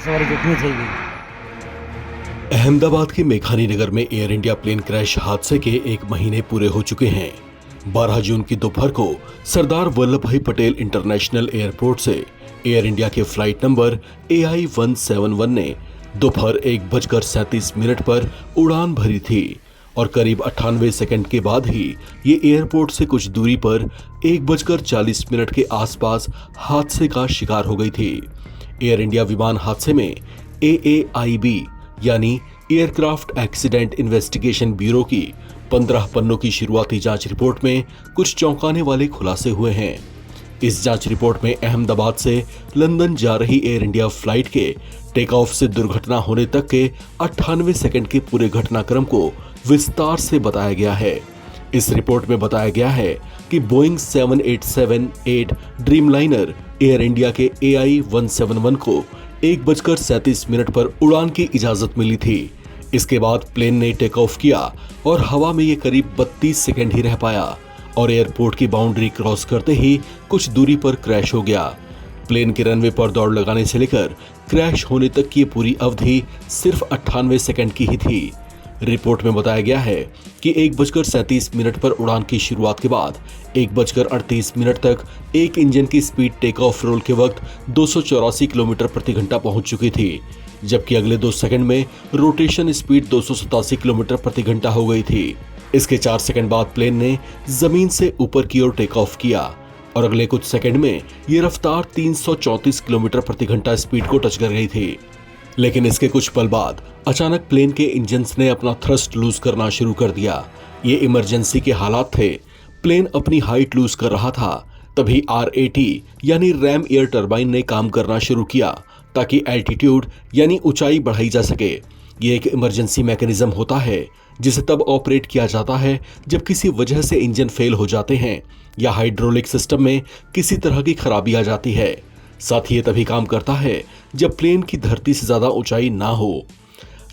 सवारी जितनी चाहिए। अहमदाबाद के मेघानी नगर में एयर इंडिया प्लेन क्रैश हादसे के 1 महीने पूरे हो चुके हैं। 12 जून की दोपहर को सरदार वल्लभ भाई पटेल इंटरनेशनल एयरपोर्ट से एयर इंडिया के फ्लाइट नंबर AI 171 ने दोपहर 1:37 पर उड़ान भरी थी और करीब 98 सेकंड के बाद ही ये एयरपोर्ट से कुछ दूरी पर 1:40 के आसपास हादसे का शिकार हो गई थी। एयर इंडिया विमान हादसे में AAIB यानी एयरक्राफ्ट एक्सीडेंट इन्वेस्टिगेशन ब्यूरो की 15 पन्नों की शुरुआती जांच रिपोर्ट में कुछ चौंकाने वाले खुलासे हुए हैं। इस जांच रिपोर्ट में अहमदाबाद से लंदन जा रही एयर इंडिया फ्लाइट के टेक ऑफ से दुर्घटना होने तक के 98 सेकंड के पूरे घटनाक्रम को विस्तार से बताया गया है। इस रिपोर्ट में बताया गया है कि बोइंग 787-8 ड्रीमलाइनर एयर इंडिया के AI 171 को 1:37 पर उड़ान की इजाजत मिली थी। इसके बाद प्लेन ने टेक ऑफ किया और हवा में ये करीब 32 सेकंड ही रह पाया और एयरपोर्ट की बाउंड्री क्रॉस करते ही कुछ दूरी पर क्रैश हो गया। प्लेन के रनवे पर दौड़ लगाने से लेकर क्रैश होने तक की पूरी अवधि सिर्फ 98 सेकंड की ही थी। रिपोर्ट में बताया गया है कि 1:37 पर उड़ान की शुरुआत के बाद 1:38 तक एक इंजन की स्पीड टेक ऑफ रोल के वक्त 284 किलोमीटर प्रति घंटा पहुंच चुकी थी, जबकि अगले 2 सेकंड में रोटेशन स्पीड 287 किलोमीटर प्रति घंटा हो गई थी। इसके 4 सेकंड बाद प्लेन ने जमीन से ऊपर की ओर टेक ऑफ किया और अगले कुछ सेकंड में ये रफ्तार 334 किलोमीटर प्रति घंटा स्पीड को टच कर गई थी। लेकिन इसके कुछ पल बाद अचानक प्लेन के इंजन्स ने अपना थ्रस्ट लूज करना शुरू कर दिया। ये इमरजेंसी के हालात थे। प्लेन अपनी हाइट लूज कर रहा था, तभी RAT यानी रैम एयर टरबाइन ने काम करना शुरू किया ताकि एल्टीट्यूड यानी ऊंचाई बढ़ाई जा सके। ये एक इमरजेंसी मैकेनिज्म होता है जिसे तब ऑपरेट किया जाता है जब किसी वजह से इंजन फेल हो जाते हैं या हाइड्रोलिक सिस्टम में किसी तरह की खराबी आ जाती है। साथ ही ये तभी काम करता है जब प्लेन की धरती से ज्यादा ऊंचाई ना हो।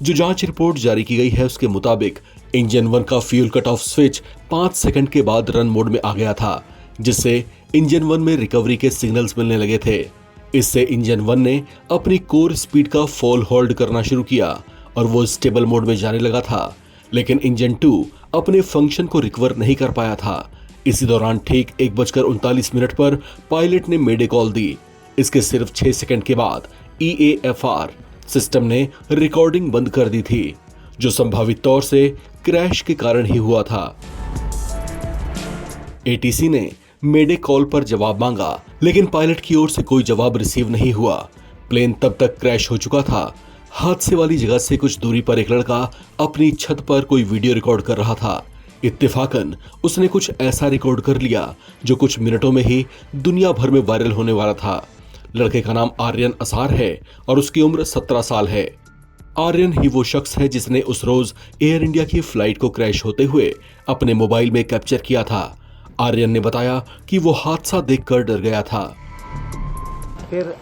जो जांच रिपोर्ट जारी की गई है उसके मुताबिक इंजन 1 का fuel cut off switch 5 second के बाद रन मोड में आ गया था, जिससे इंजन 1 में रिकवरी के सिग्नल्स मिलने लगे थे। इससे इंजन 1 ने अपनी कोर स्पीड का फॉल होल्ड करना शुरू किया और वो स्टेबल मोड में जाने लगा था, लेकिन इंजन 2 अपने फंक्शन को रिकवर नहीं कर पाया था। इसी दौरान ठीक 1:39 पर पायलट ने मेडे कॉल दी। इसके सिर्फ 6 सेकंड के बाद EAFR सिस्टम ने रिकॉर्डिंग बंद कर दी थी, जो संभावित तौर से क्रैश के कारण ही हुआ था। ATC ने मेडे कॉल पर जवाब मांगा, लेकिन पायलट की ओर से कोई जवाब रिसीव नहीं हुआ। प्लेन तब तक क्रैश हो चुका था। हादसे वाली जगह से कुछ दूरी पर एक लड़का अपनी छत पर कोई वीडियो रिकॉर्ड कर रहा था। इत्तेफाकन उसने कुछ ऐसा रिकॉर्ड कर लिया जो कुछ मिनटों में ही दुनिया भर में वायरल होने वाला था। लड़के का नाम आर्यन असार है और उसकी उम्र 17 साल है। आर्यन ही वो शख्स है जिसने उस रोज एयर इंडिया की फ्लाइट को क्रैश होते हुए अपने मोबाइल में कैप्चर किया था। आर्यन ने बताया कि वो हादसा देखकर डर गया था। फिर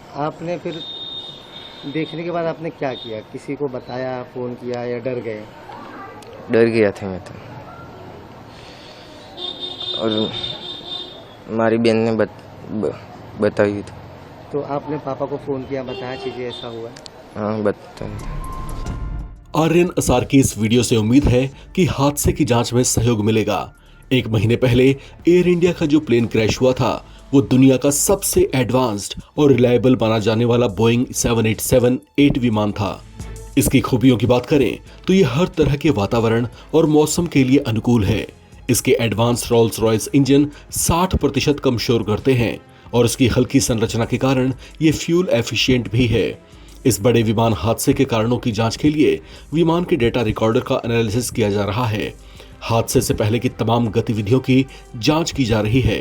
देखने के बाद आपने क्या किया? किसी को बताया, फोन किया या डर गए? डर गया था मैं तो, और हमारी बहन ने बताई थी। तो आपने पापा को फोन किया, बताया चीजें ऐसा हुआ? हाँ, बताया था। आर्यन असार की इस वीडियो से उम्मीद है कि हादसे की जांच में सहयोग मिलेगा। 1 महीने पहले एयर इंडिया का जो प्लेन क्रैश हुआ था वो दुनिया का सबसे एडवांस्ड और रिलायबल माना जाने वाला बोइंग 787-8 विमान था। इसकी खूबियों की बात करें तो ये हर तरह के वातावरण और मौसम के लिए अनुकूल है। इसके एडवांस रोल्स रॉयस इंजन 60% कम शोर करते हैं और इसकी हल्की संरचना के कारण ये फ्यूल एफिशिएंट भी है। इस बड़े विमान हादसे के कारणों की जांच के लिए विमान के डेटा रिकॉर्डर का एनालिसिस किया जा रहा है। हादसे से पहले की तमाम गतिविधियों की जांच की जा रही है।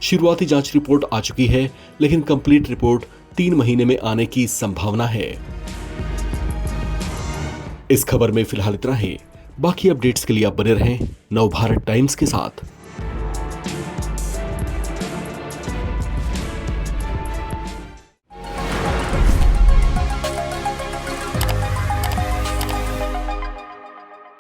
शुरुआती जांच रिपोर्ट आ चुकी है, लेकिन कंप्लीट रिपोर्ट 3 महीने में आने की संभावना है। इस खबर में फिलहाल इतना ही। बाकी अपडेट्स के लिए आप बने रहें नवभारत टाइम्स के साथ।